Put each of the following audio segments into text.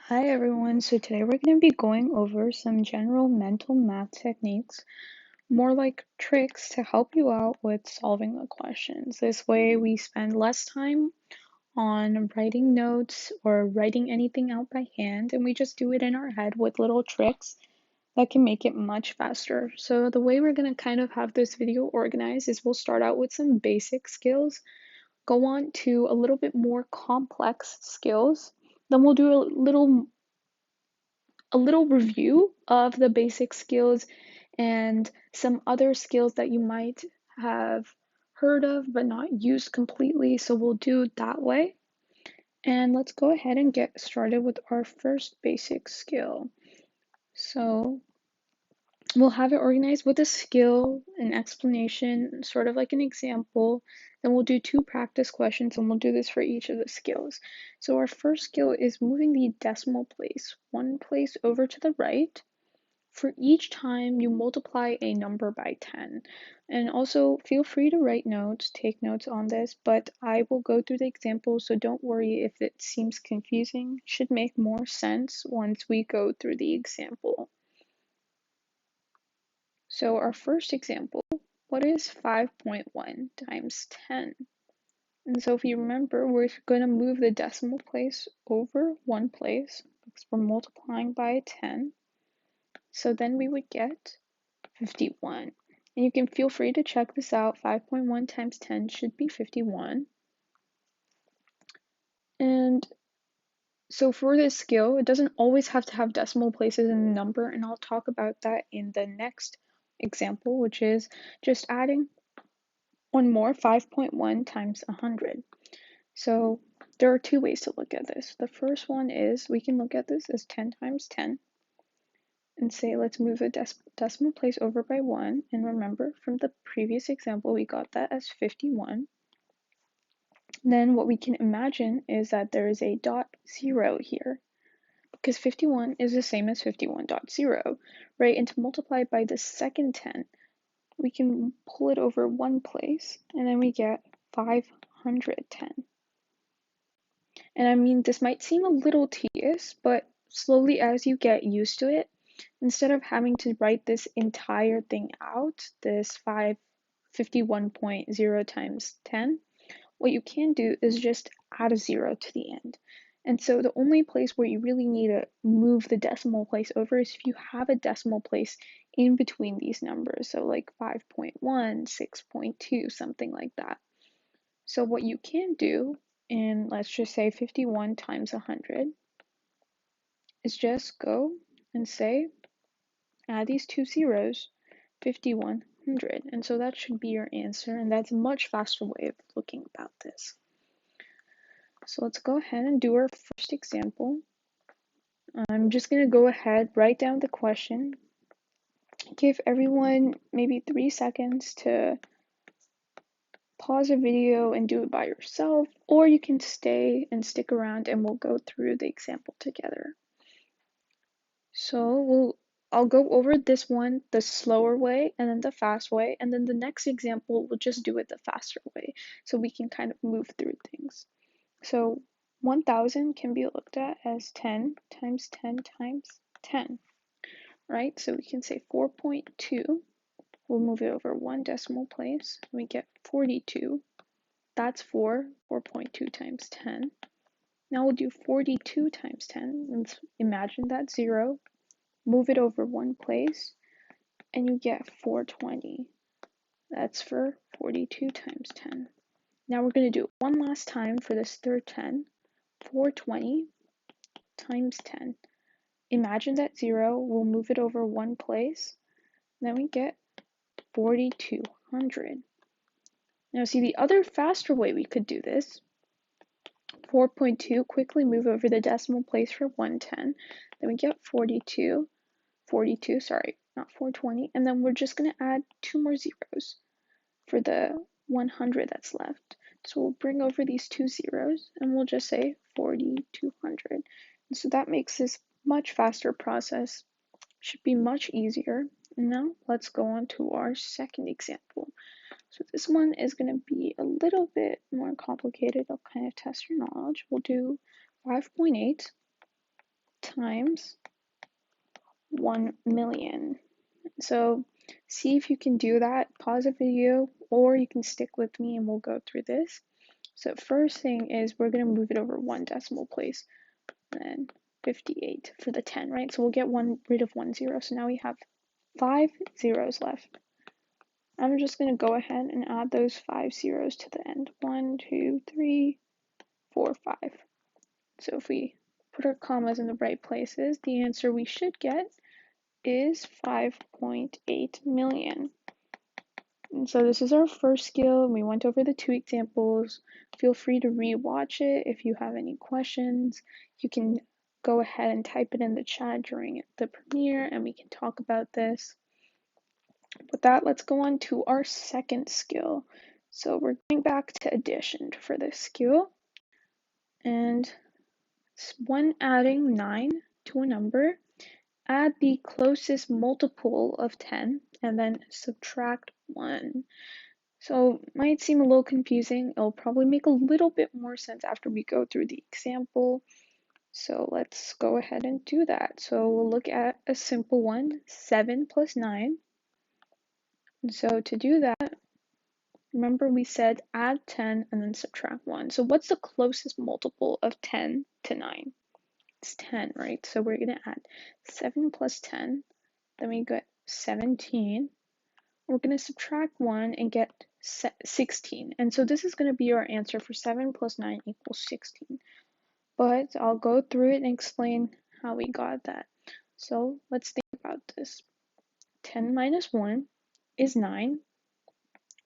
Hi everyone, so today we're going to be going over some general mental math techniques, more like tricks to help you out with solving the questions. This way we spend less time on writing notes or writing anything out by hand, and we just do it in our head with little tricks that can make it much faster. So the way we're going to kind of have this video organized is we'll start out with some basic skills, go on to a little bit more complex skills, then we'll do a little review of the basic skills and some other skills that you might have heard of but not used completely. So we'll do it that way. And let's go ahead and get started with our first basic skill. So we'll have it organized with a skill, an explanation, sort of like an example. Then we'll do 2 practice questions and we'll do this for each of the skills. So our first skill is moving the decimal place 1 place over to the right for each time you multiply a number by 10. And also feel free to write notes, take notes on this, but I will go through the example, so don't worry if it seems confusing. It should make more sense once we go through the example. So our first example, what is 5.1 times 10? And so if you remember, we're going to move the decimal place over 1 place because we're multiplying by 10. So then we would get 51. And you can feel free to check this out. 5.1 times 10 should be 51. And so for this skill, it doesn't always have to have decimal places in the number, and I'll talk about that in the next example, which is just adding one more, 5.1 times 100. So there are 2 ways to look at this. The first one is we can look at this as 10 times 10 and say let's move the decimal place over by 1, and remember from the previous example we got that as 51. Then what we can imagine is that there is a dot 0 here because 51 is the same as 51.0, right? And to multiply by the second 10, we can pull it over 1 place and then we get 510. And I mean, this might seem a little tedious, but slowly as you get used to it, instead of having to write this entire thing out, this 551.0 times 10, what you can do is just add a 0 to the end. And so the only place where you really need to move the decimal place over is if you have a decimal place in between these numbers. So like 5.1, 6.2, something like that. So what you can do, and let's just say 51 times 100, is just go and say, add these 2 zeros, 5100. And so that should be your answer, and that's a much faster way of looking about this. So let's go ahead and do our first example. I'm just going to go ahead, write down the question, give everyone maybe 3 seconds to pause the video and do it by yourself, or you can stay and stick around and we'll go through the example together. So I'll go over this one the slower way and then the fast way, and then the next example we'll just do it the faster way so we can kind of move through things. So 1000 can be looked at as 10 times 10 times 10, right? So we can say 4.2, we'll move it over 1 decimal place, and we get 42. That's 4.2 times 10. Now we'll do 42 times 10. Let's imagine that 0, move it over 1 place, and you get 420. That's for 42 times 10. Now we're going to do it one last time for this third 10. 420 times 10. Imagine that 0, we'll move it over 1 place, then we get 4200. Now see the other faster way we could do this, 4.2, quickly move over the decimal place for 110, then we get 42, sorry, not 420, and then we're just going to add 2 more zeros for the 100 that's left. So we'll bring over these 2 zeros and we'll just say 4200. And so that makes this much faster process, should be much easier. And now let's go on to our second example. So this one is going to be a little bit more complicated. I'll kind of test your knowledge. We'll do 5.8 times 1 million. So see if you can do that. Pause the video, or you can stick with me and we'll go through this. So first thing is we're going to move it over one decimal place, and then 58 for the 10, right? So we'll get rid of 1 0. So now we have 5 zeros left. I'm just going to go ahead and add those 5 zeros to the end. 1, 2, 3, 4, 5. So if we put our commas in the right places, the answer we should get is 5.8 million. And so this is our first skill, and we went over the 2 examples. Feel free to re-watch it. If you have any questions, you can go ahead and type it in the chat during the premiere, and we can talk about this. With that, let's go on to our second skill. So we're going back to addition for this skill. And when adding 9 to a number, add the closest multiple of 10 and then subtract 1. So it might seem a little confusing. It'll probably make a little bit more sense after we go through the example. So let's go ahead and do that. So we'll look at a simple one, 7 plus 9. And so to do that, remember we said add 10 and then subtract 1. So what's the closest multiple of 10 to 9? It's 10, right? So we're going to add 7 plus 10. Then we get 17. We're going to subtract 1 and get 16. And so this is going to be our answer for 7 plus 9 equals 16. But I'll go through it and explain how we got that. So let's think about this. 10 minus 1 is 9,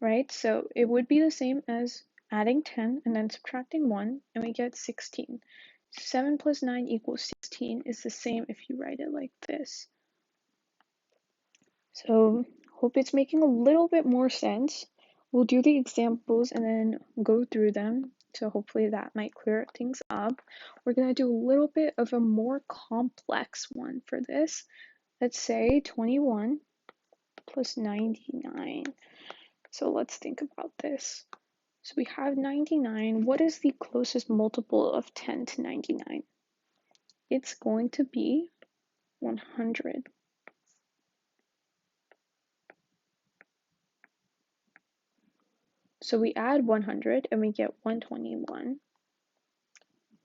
right? So it would be the same as adding 10 and then subtracting 1, and we get 16. 7 plus 9 equals 16 is the same if you write it like this. So hope it's making a little bit more sense. We'll do the examples and then go through them. So hopefully that might clear things up. We're going to do a little bit of a more complex one for this. Let's say 21 plus 99. So let's think about this. So we have 99. What is the closest multiple of 10 to 99? It's going to be 100. So we add 100 and we get 121.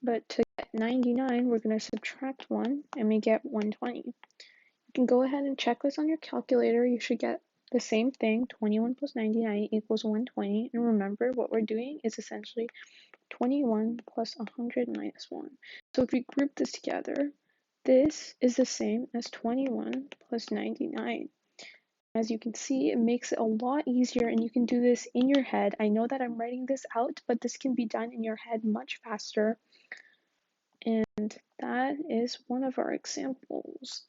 But to get 99, we're going to subtract 1 and we get 120. You can go ahead and check this on your calculator. You should get the same thing. 21 plus 99 equals 120. And remember, what we're doing is essentially 21 plus 100 minus 1. So if we group this together, this is the same as 21 plus 99. As you can see, it makes it a lot easier, and you can do this in your head. I know that I'm writing this out, but this can be done in your head much faster. And that is one of our examples.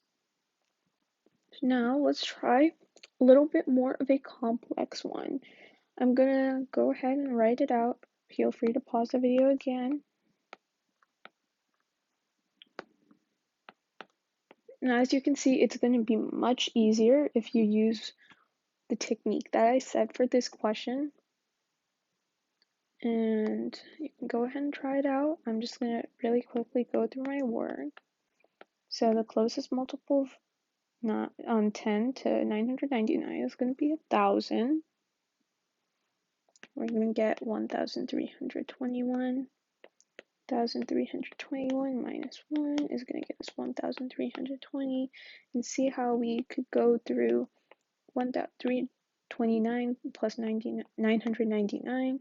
Now let's try a little bit more of a complex one. I'm gonna go ahead and write it out. Feel free to pause the video again. And as you can see, it's going to be much easier if you use the technique that I said for this question. And you can go ahead and try it out. I'm just going to really quickly go through my work. So the closest multiple of 10 to 999 is going to be 1,000. We're going to get 1,321. 1,321 minus 1 is going to get us 1,320. And see how we could go through 1,329 plus 999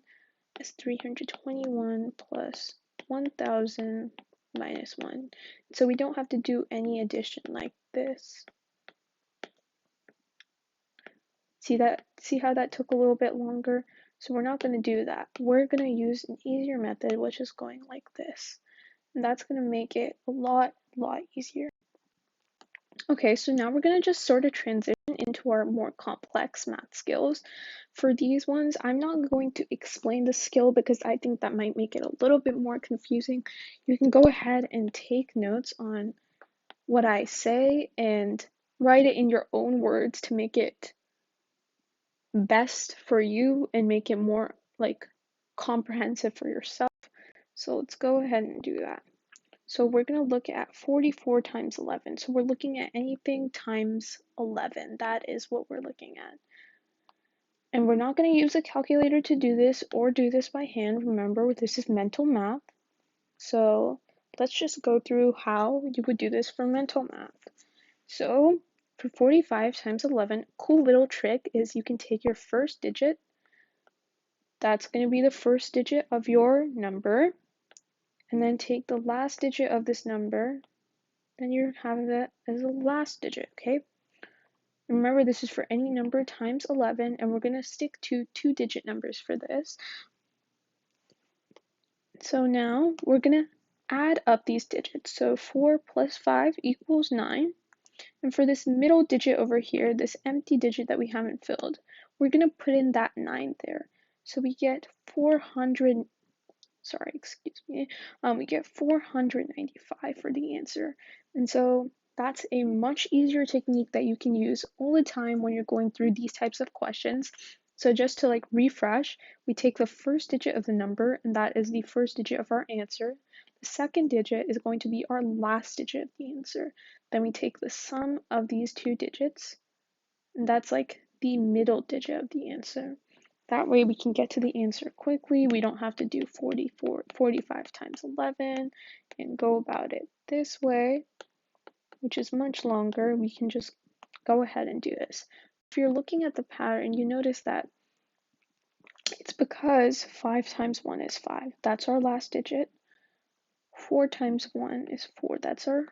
is 321 plus 1,000 minus 1. So we don't have to do any addition like this. See how that took a little bit longer? So we're not going to do that. We're going to use an easier method, which is going like this. And that's going to make it a lot easier. Okay, so now we're going to just sort of transition into our more complex math skills. For these ones, I'm not going to explain the skill because I think that might make it a little bit more confusing. You can go ahead and take notes on what I say and write it in your own words to make it best for you and make it more like comprehensive for yourself. So let's go ahead and do that. So we're going to look at 44 times 11. So we're looking at anything times 11. That is what we're looking at. And we're not going to use a calculator to do this or do this by hand. Remember, this is mental math. So let's just go through how you would do this for mental math. So for 45 times 11, a cool little trick is you can take your first digit. That's going to be the first digit of your number. And then take the last digit of this number. Then you have that as the last digit, okay? Remember, this is for any number times 11, and we're going to stick to two-digit numbers for this. So now we're going to add up these digits. So 4 plus 5 equals 9. And for this middle digit over here, this empty digit that we haven't filled, we're going to put in that 9 there. So we get 400, sorry, excuse me, we get 495 for the answer. And so that's a much easier technique that you can use all the time when you're going through these types of questions. So just to like refresh, we take the first digit of the number, and that is the first digit of our answer. The second digit is going to be our last digit of the answer. Then we take the sum of these two digits, and that's like the middle digit of the answer. That way we can get to the answer quickly. We don't have to do 45 times 11 and go about it this way, which is much longer. We can just go ahead and do this. If you're looking at the pattern, you notice that it's because 5 times 1 is 5. That's our last digit. 4 times 1 is 4. That's our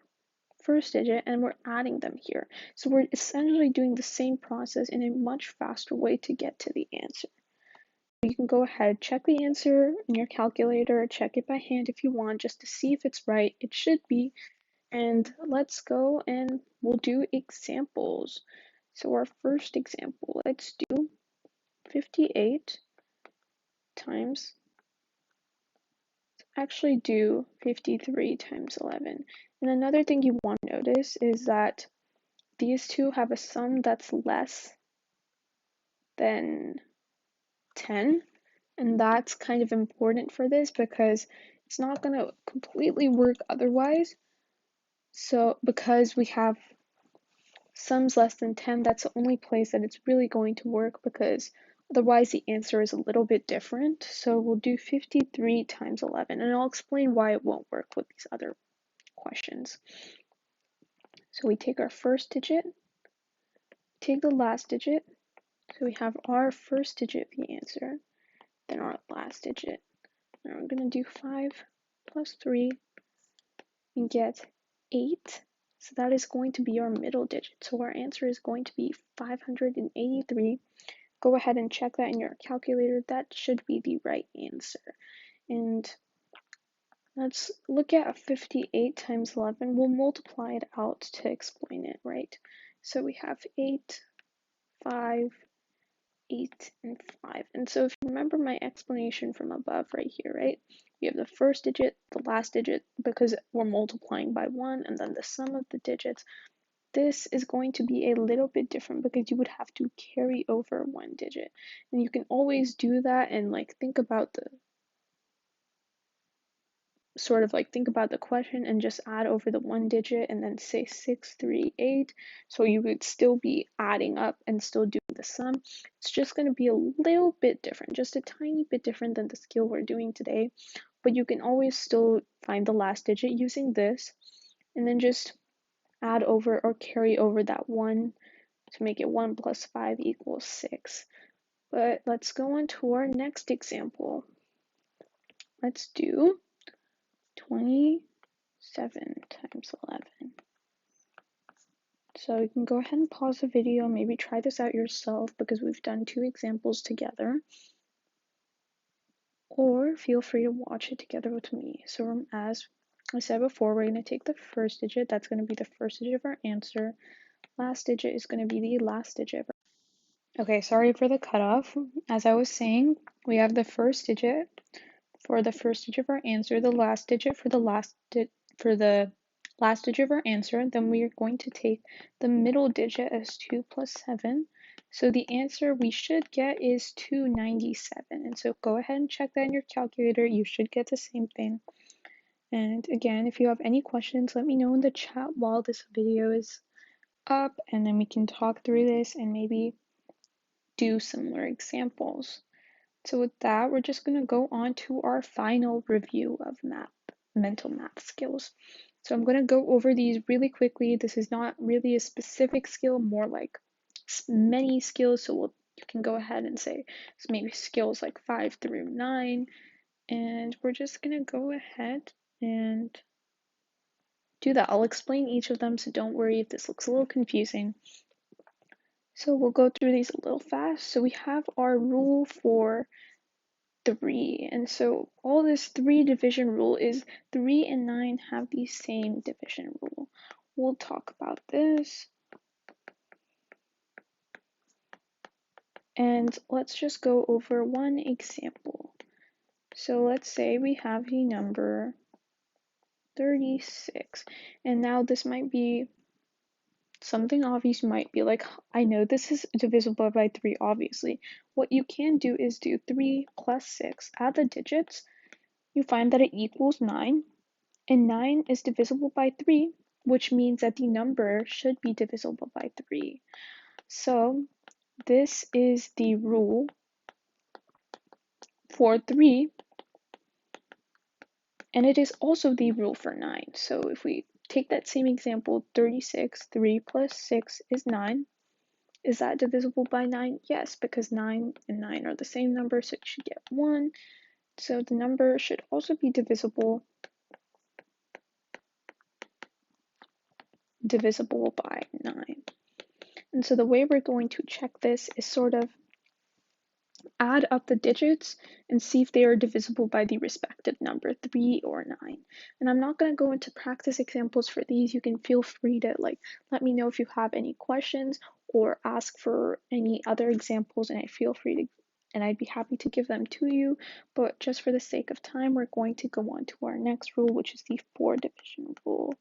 first digit, and we're adding them here. So we're essentially doing the same process in a much faster way to get to the answer. You can go ahead, check the answer in your calculator, check it by hand if you want, just to see if it's right. It should be. And let's go and we'll do examples. So our first example, let's do 58 times, actually do 53 times 11. And another thing you want to notice is that these two have a sum that's less than 10. And that's kind of important for this because it's not going to completely work otherwise. So because we have sums less than 10, that's the only place that it's really going to work, because otherwise the answer is a little bit different. So we'll do 53 times 11, and I'll explain why it won't work with these other questions. So we take our first digit, take the last digit, so we have our first digit of the answer, then our last digit. Now we're going to do 5 plus 3 and get 8. So that is going to be our middle digit. So our answer is going to be 583. Go ahead and check that in your calculator. That should be the right answer. And let's look at 58 times 11. We'll multiply it out to explain it, right? So we have 8, 5, 8, and 5. And so if you remember my explanation from above right here, right? We have the first digit, the last digit, because we're multiplying by 1, and then the sum of the digits. This is going to be a little bit different because you would have to carry over one digit. And you can always do that and like think about the question and just add over the one digit and then say 638. So you would still be adding up and still doing the sum. It's just going to be a little bit different, just a tiny bit different than the skill we're doing today. But you can always still find the last digit using this and then just add over or carry over that 1 to make it 1 plus 5 equals 6. But let's go on to our next example. Let's do 27 times 11. So you can go ahead and pause the video, maybe try this out yourself because we've done 2 examples together. Or feel free to watch it together with me. So as I said before, we're going to take the first digit. That's going to be the first digit of our answer. Last digit is going to be the last digit. Okay, sorry for the cutoff. As I was saying, we have the first digit for the first digit of our answer, the last digit for the last digit of our answer. Then we are going to take the middle digit as 2 plus 7. So the answer we should get is 297. And so go ahead and check that in your calculator. You should get the same thing. And again, if you have any questions, let me know in the chat while this video is up, and then we can talk through this and maybe do similar examples. So with that, we're just going to go on to our final review of mental math skills. So I'm going to go over these really quickly. This is not really a specific skill, more like many skills. So you can go ahead and say so maybe skills like 5 through 9. And we're just going to go ahead and do that. I'll explain each of them, so don't worry if this looks a little confusing. So we'll go through these a little fast. So we have our rule for 3, and so all this 3 division rule is 3 and 9 have the same division rule. We'll talk about this. And let's just go over one example. So let's say we have the number 36, and now this might be something obvious. You might be like, I know this is divisible by 3, obviously. What you can do is do 3 plus 6, add the digits, you find that it equals 9, and 9 is divisible by 3, which means that the number should be divisible by 3. So this is the rule for 3, and it is also the rule for 9. So if we take that same example, 36, 3 plus 6 is 9. Is that divisible by 9? Yes, because 9 and 9 are the same number, so you should get 1. So the number should also be divisible by 9. And so the way we're going to check this is sort of add up the digits and see if they are divisible by the respective number, 3 or 9. And I'm not going to go into practice examples for these. You can feel free to let me know if you have any questions or ask for any other examples, and I'd be happy to give them to you. But just for the sake of time, we're going to go on to our next rule, which is the 4 division rule.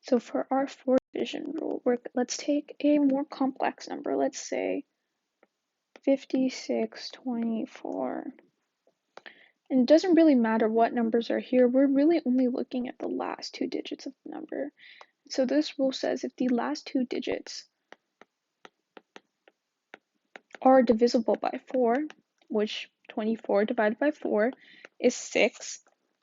So for our 4 division rule, let's take a more complex number. Let's say 5624. And it doesn't really matter what numbers are here. We're really only looking at the last 2 digits of the number. So this rule says if the last 2 digits are divisible by 4, which 24 divided by 4 is 6,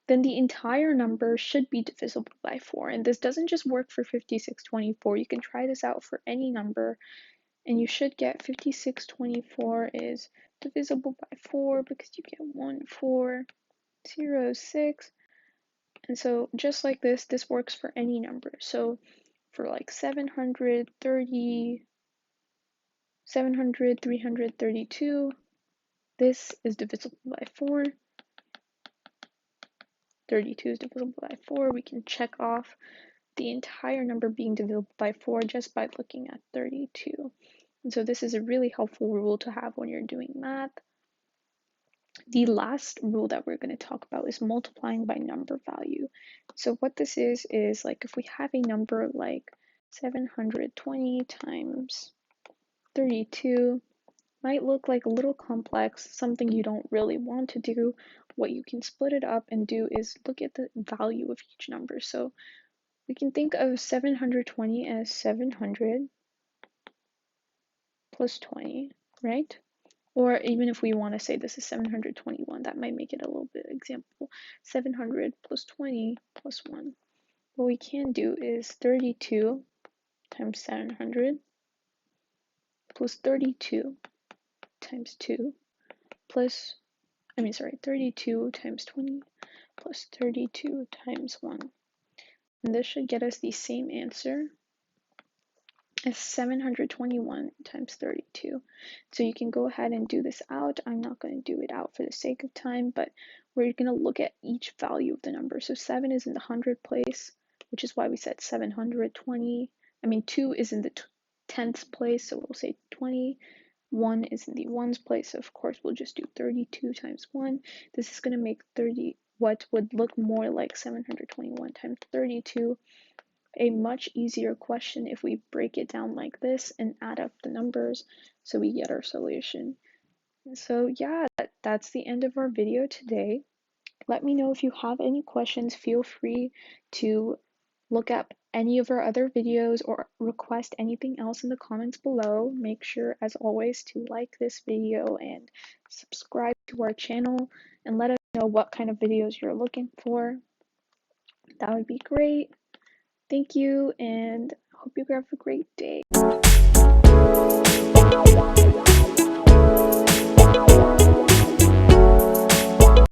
then the entire number should be divisible by 4. And this doesn't just work for 5624. You can try this out for any number, and you should get 5624 is divisible by 4 because you get 1, 4, 0, 6. And so just like this works for any number. So for like 332, this is divisible by 4. 32 is divisible by 4. We can check off the entire number being divisible by 4 just by looking at 32. And so this is a really helpful rule to have when you're doing math. The last rule that we're going to talk about is multiplying by number value. So what this is like if we have a number like 720 times 32, might look like a little complex, something you don't really want to do. What you can split it up and do is look at the value of each number. So we can think of 720 as 700 plus 20, right? Or even if we want to say this is 721, that might make it a little bit example. 700 plus 20 plus 1. What we can do is 32 times 700 plus 32 times 2 32 times 20 plus 32 times 1. And this should get us the same answer as 721 times 32. So you can go ahead and do this out. I'm not going to do it out for the sake of time, but we're going to look at each value of the number. So 7 is in the 100 place, which is why we said 720. 2 is in the 10th place, so we'll say 20. 1 is in the ones place, so of course we'll just do 32 times 1. This is going to make what would look more like 721 times 32 a much easier question if we break it down like this and add up the numbers so we get our solution. So yeah, that's the end of our video today. Let me know if you have any questions. Feel free to look up any of our other videos or request anything else in the comments below. Make sure, as always, to like this video and subscribe to our channel and let us know what kind of videos you're looking for. That would be great. Thank you, and hope you have a great day.